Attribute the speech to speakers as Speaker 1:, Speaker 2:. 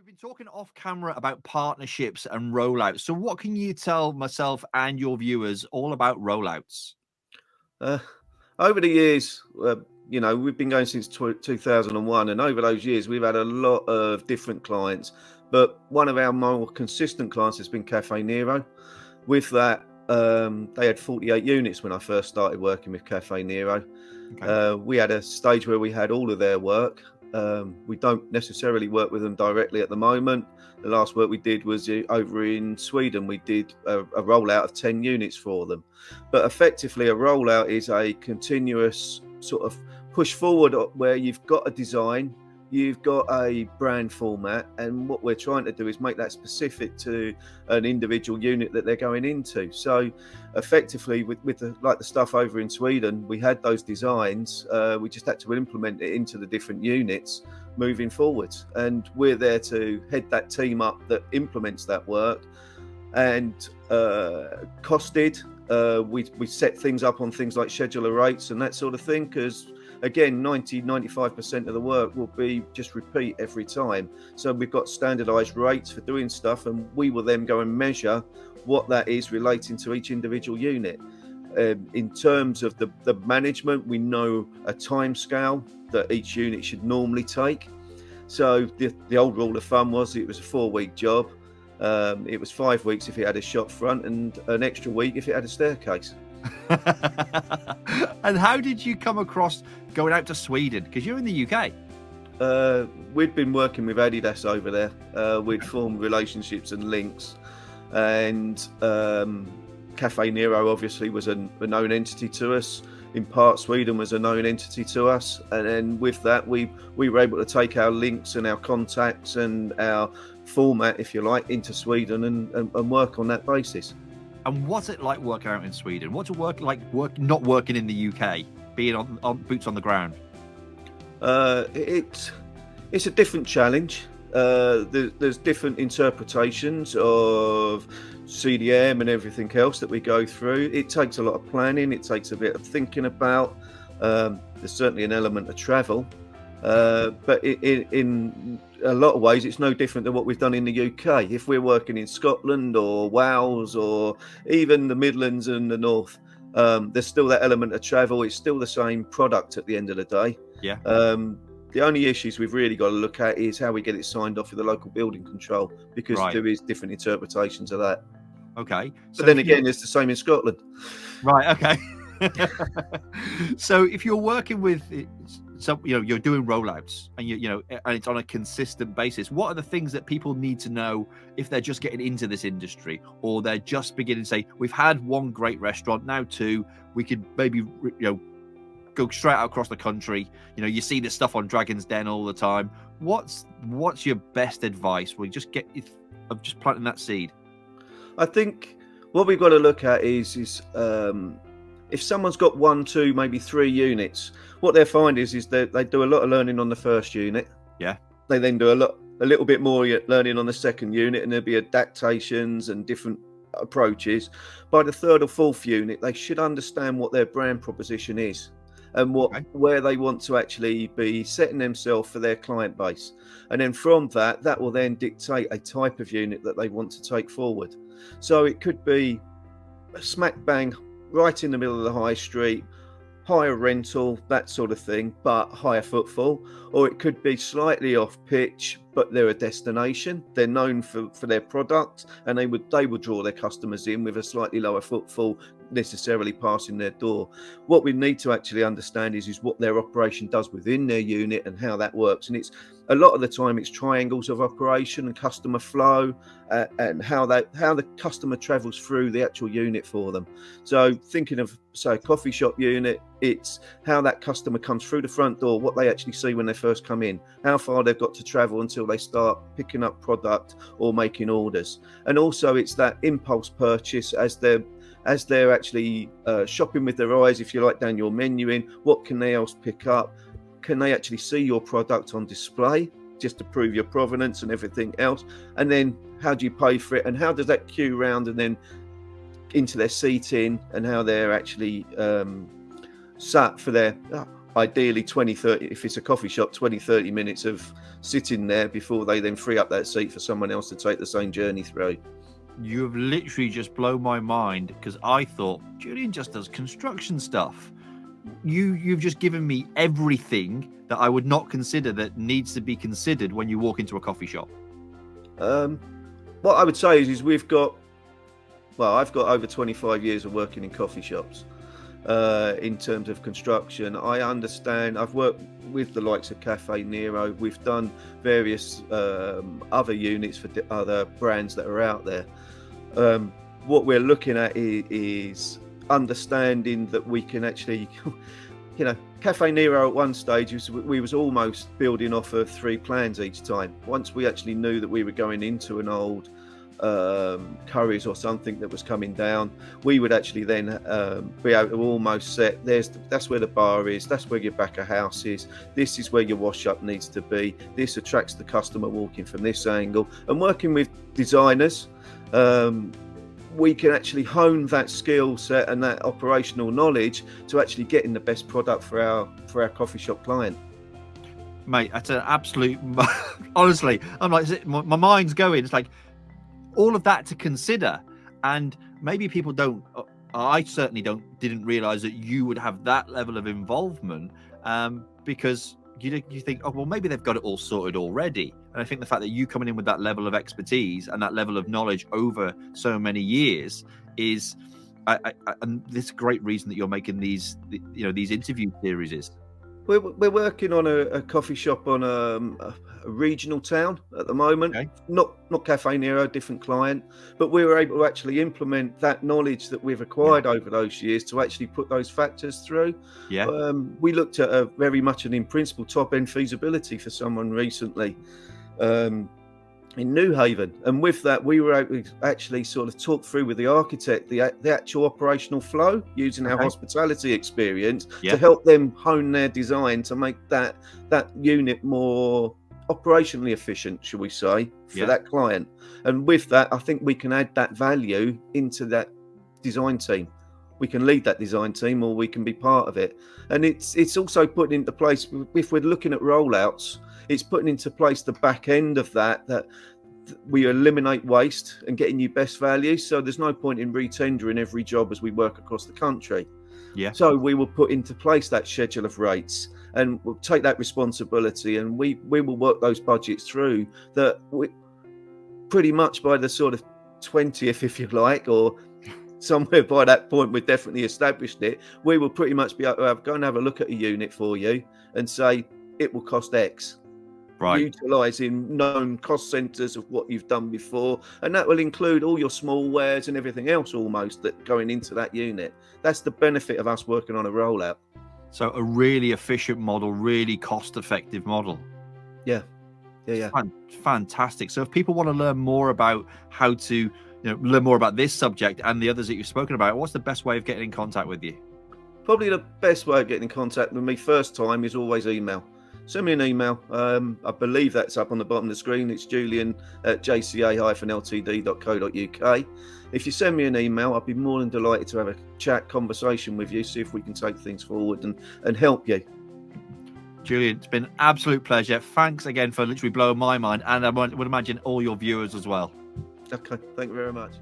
Speaker 1: We've been talking off camera about partnerships and rollouts. So, what can you tell myself and your viewers all about rollouts?
Speaker 2: Uh, Over the years, we've been going since 2001, and over those years, we've had a lot of different clients. But one of our more consistent clients has been Cafe Nero. With that, they had 48 units when I first started working with Cafe Nero.
Speaker 1: Okay.
Speaker 2: We had a stage where we had all of their work. We don't necessarily work with them directly at the moment. The last work we did was over in Sweden. We did a rollout of 10 units for them. But effectively, a rollout is a continuous sort of push forward where you've got a design, you've got a brand format, and what we're trying to do is make that specific to an individual unit that they're going into. So effectively, with the stuff over in Sweden, we had those designs. We just had to implement it into the different units moving forwards, and we're there to head that team up that implements that work. And costed, we set things up on things like scheduler rates and that sort of thing, because again, 95% of the work will be just repeat every time. So we've got standardized rates for doing stuff, and we will then go and measure what that is relating to each individual unit. In terms of the management, we know a time scale that each unit should normally take. So the old rule of thumb was it was a 4-week job. It was 5 weeks if it had a shop front, and an extra week if it had a staircase.
Speaker 1: And how did you come across going out to Sweden? Because you're in the UK.
Speaker 2: We'd been working with Adidas over there. We'd formed relationships and links, and Cafe Nero obviously was a known entity to us. In part, Sweden was a known entity to us, and then with that, we were able to take our links and our contacts and our format, if you like, into Sweden and work on that basis.
Speaker 1: And what's it like working out in Sweden? What's it not working in the UK, being on boots on the ground?
Speaker 2: It's a different challenge. There's different interpretations of CDM and everything else that we go through. It takes a lot of planning. It takes a bit of thinking about. There's certainly an element of travel, but in a lot of ways, it's no different than what we've done in the UK. If we're working in Scotland or Wales or even the Midlands and the North, there's still that element of travel. It's still the same product at the end of the day.
Speaker 1: Yeah.
Speaker 2: The only issues we've really got to look at is how we get it signed off with the local building control, because there is different interpretations of that.
Speaker 1: Okay.
Speaker 2: But then again, it's the same in Scotland.
Speaker 1: Right. Okay. So if you're working with you're doing rollouts and and it's on a consistent basis, what are the things that people need to know if they're just getting into this industry, or they're just beginning to say, we've had one great restaurant, now two, we could maybe go straight out across the country. You see this stuff on Dragon's Den all the time. What's your best advice? Well, just planting that seed.
Speaker 2: I think what we've got to look at is if someone's got 1, 2, maybe 3 units, what they'll find is that they do a lot of learning on the first unit.
Speaker 1: Yeah.
Speaker 2: They then do a little bit more learning on the second unit, and there'll be adaptations and different approaches. By the third or fourth unit, they should understand what their brand proposition is and where they want to actually be setting themselves for their client base. And then from that will then dictate a type of unit that they want to take forward. So it could be a smack bang right in the middle of the high street, higher rental, that sort of thing, but higher footfall. Or it could be slightly off pitch, but they're a destination. They're known for their product, and they would draw their customers in with a slightly lower footfall necessarily passing their door. What we need to actually understand is what their operation does within their unit and how that works. And it's a lot of the time it's triangles of operation and customer flow, and how the customer travels through the actual unit for them. So thinking of, say, a coffee shop unit, it's how that customer comes through the front door, what they actually see when they first come in, how far they've got to travel until they start picking up product or making orders. And also it's that impulse purchase as they're actually shopping with their eyes, if you like, down your menuing. What can they else pick up? Can they actually see your product on display just to prove your provenance and everything else? And then how do you pay for it? And how does that queue round and then into their seating, and how they're actually sat for their ideally 20-30, if it's a coffee shop, 20-30 minutes of sitting there before they then free up that seat for someone else to take the same journey through.
Speaker 1: You have literally just blown my mind, because I thought Julian just does construction stuff. You've just given me everything that I would not consider that needs to be considered when you walk into a coffee shop.
Speaker 2: What I would say is I've got over 25 years of working in coffee shops. In terms of construction, I understand. I've worked with the likes of Cafe Nero. We've done various other units for other brands that are out there. What we're looking at is understanding that we can actually, Cafe Nero at one stage we was almost building off of 3 plans each time. Once we actually knew that we were going into an old Curry's or something that was coming down, we would actually then be able to almost set, that's where the bar is, that's where your back of house is, this is where your wash up needs to be, this attracts the customer walking from this angle. And working with designers, we can actually hone that skill set and that operational knowledge to actually getting the best product for our coffee shop client.
Speaker 1: Mate, that's an absolute honestly, I'm like, my mind's going. It's like all of that to consider, and maybe people don't. I certainly didn't realize that you would have that level of involvement, because you think, oh well, maybe they've got it all sorted already. And I think the fact that you coming in with that level of expertise and that level of knowledge over so many years is, and this great reason that you're making these interview series.
Speaker 2: We're working on a coffee shop on a regional town at the moment.
Speaker 1: Okay.
Speaker 2: Not Cafe Nero, different client, but we were able to actually implement that knowledge that we've acquired over those years to actually put those factors through.
Speaker 1: Yeah.
Speaker 2: We looked at a very much an in principle top end feasibility for someone recently in New Haven, and with that we were able to actually sort of talk through with the architect the actual operational flow using our hospitality experience to help them hone their design to make that unit more operationally efficient, shall we say, for that client. And with that, I think we can add that value into that design team. We can lead that design team, or we can be part of it. And it's also putting into place, if we're looking at rollouts, it's putting into place the back end of that we eliminate waste and getting you best value. So there's no point in retendering every job as we work across the country. Yeah. So we will put into place that schedule of rates, and we'll take that responsibility, and we will work those budgets through that. We pretty much by the sort of 20th, if you like, or somewhere by that point, we've definitely established it. We will pretty much be able to go and have a look at a unit for you and say it will cost X. Right. Utilising known cost centres of what you've done before, and that will include all your small wares and everything else almost that going into that unit. That's the benefit of us working on a rollout.
Speaker 1: So a really efficient model, really cost-effective model.
Speaker 2: Yeah.
Speaker 1: Fantastic. So if people want to learn more about how to learn more about this subject and the others that you've spoken about, what's the best way of getting in contact with you?
Speaker 2: Probably the best way of getting in contact with me first time is always email. Send me an email. I believe that's up on the bottom of the screen. It's Julian at jca-ltd.co.uk. If you send me an email, I'd be more than delighted to have a chat conversation with you, see if we can take things forward and help you.
Speaker 1: Julian, it's been an absolute pleasure. Thanks again for literally blowing my mind, and I would imagine all your viewers as well.
Speaker 2: Okay, thank you very much.